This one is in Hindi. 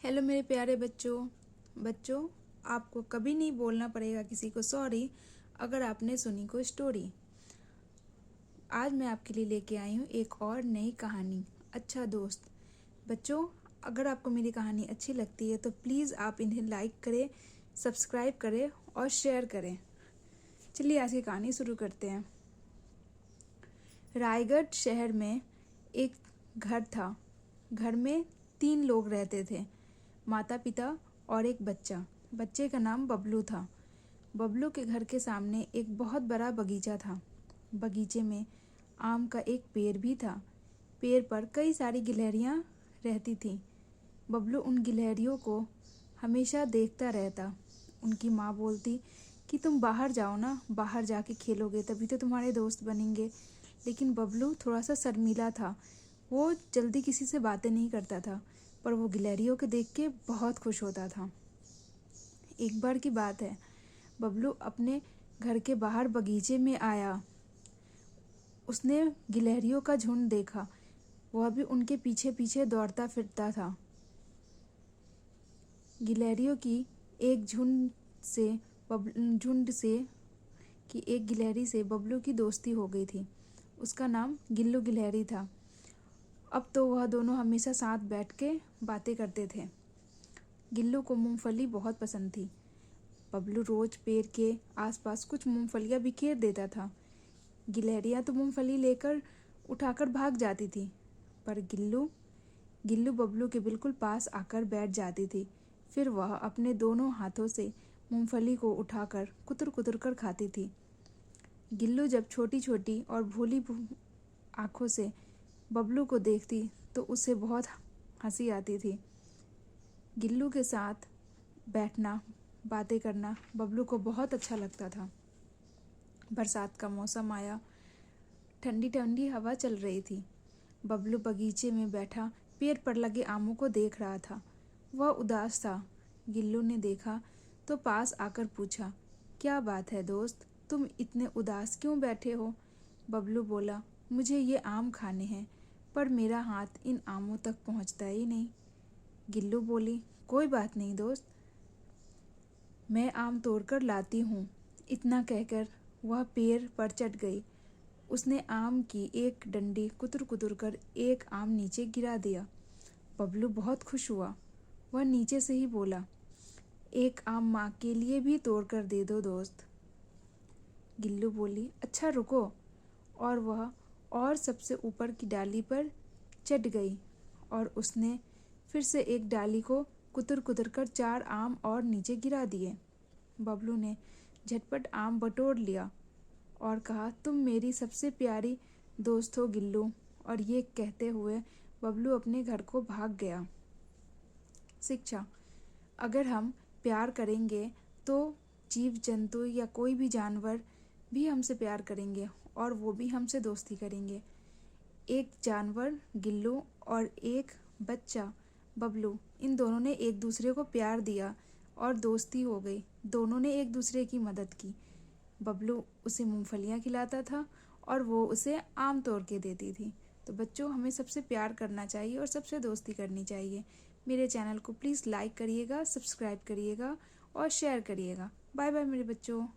हेलो मेरे प्यारे बच्चों आपको कभी नहीं बोलना पड़ेगा किसी को सॉरी अगर आपने सुनी कोई स्टोरी। आज मैं आपके लिए लेके आई हूँ एक और नई कहानी, अच्छा दोस्त। बच्चों, अगर आपको मेरी कहानी अच्छी लगती है तो प्लीज़ आप इन्हें लाइक करें, सब्सक्राइब करें और शेयर करें। चलिए आज की कहानी शुरू करते हैं। रायगढ़ शहर में एक घर था। घर में 3 लोग रहते थे, माता पिता और एक बच्चा। बच्चे का नाम बबलू था। बबलू के घर के सामने एक बहुत बड़ा बगीचा था। बगीचे में आम का एक पेड़ भी था। पेड़ पर कई सारी गिलहरियाँ रहती थीं। बबलू उन गिलहरियों को हमेशा देखता रहता। उनकी माँ बोलती कि तुम बाहर जाओ ना, बाहर जाके खेलोगे तभी तो तुम्हारे दोस्त बनेंगे। लेकिन बबलू थोड़ा सा शर्मीला था। वो जल्दी किसी से बातें नहीं करता था, पर वो गिलहरियों को देख के बहुत खुश होता था। एक बार की बात है, बबलू अपने घर के बाहर बगीचे में आया। उसने गिलहरियों का झुंड देखा। वह भी उनके पीछे पीछे दौड़ता फिरता था। गिलहरियों की एक झुंड से कि एक गिलहरी से बबलू की दोस्ती हो गई थी। उसका नाम गिल्लू गिलहरी था। अब तो वह दोनों हमेशा साथ बैठ के बातें करते थे। गिल्लू को मूंगफली बहुत पसंद थी। बबलू रोज पेड़ के आसपास कुछ मूंगफलियां बिखेर देता था। गिलहरियां तो मूंगफली लेकर उठाकर भाग जाती थी, पर गिल्लू बबलू के बिल्कुल पास आकर बैठ जाती थी। फिर वह अपने दोनों हाथों से मूंगफली को उठाकर कुतर कुतर कर खाती थी। गिल्लू जब छोटी छोटी और भोली आँखों से बबलू को देखती तो उसे बहुत हंसी आती थी। गिल्लू के साथ बैठना, बातें करना बबलू को बहुत अच्छा लगता था। बरसात का मौसम आया। ठंडी ठंडी हवा चल रही थी। बबलू बगीचे में बैठा पेड़ पर लगे आमों को देख रहा था। वह उदास था। गिल्लू ने देखा तो पास आकर पूछा, क्या बात है दोस्त, तुम इतने उदास क्यों बैठे हो? बबलू बोला, मुझे ये आम खाने हैं, पर मेरा हाथ इन आमों तक पहुंचता ही नहीं। गिल्लू बोली, कोई बात नहीं दोस्त, मैं आम तोड़कर लाती हूँ। इतना कहकर वह पेड़ पर चढ़ गई। उसने आम की एक डंडी कुतर कुतर कर एक आम नीचे गिरा दिया। बबलू बहुत खुश हुआ। वह नीचे से ही बोला, एक आम माँ के लिए भी तोड़ कर दे दो दोस्त। गिल्लू बोली, अच्छा रुको। और वह और सबसे ऊपर की डाली पर चढ़ गई और उसने फिर से एक डाली को कुतर कुतर कर 4 आम और नीचे गिरा दिए। बबलू ने झटपट आम बटोर लिया और कहा, तुम मेरी सबसे प्यारी दोस्त हो गिल्लू। और ये कहते हुए बबलू अपने घर को भाग गया। शिक्षा, अगर हम प्यार करेंगे तो जीव जंतु या कोई भी जानवर भी हमसे प्यार करेंगे और वो भी हमसे दोस्ती करेंगे। एक जानवर गिल्लू और एक बच्चा बबलू, इन दोनों ने एक दूसरे को प्यार दिया और दोस्ती हो गई। दोनों ने एक दूसरे की मदद की। बबलू उसे मूंगफलियाँ खिलाता था और वो उसे आम तोड़ के देती थी। तो बच्चों, हमें सबसे प्यार करना चाहिए और सबसे दोस्ती करनी चाहिए। मेरे चैनल को प्लीज़ लाइक करिएगा, सब्सक्राइब करिएगा और शेयर करिएगा। बाय बाय मेरे बच्चों।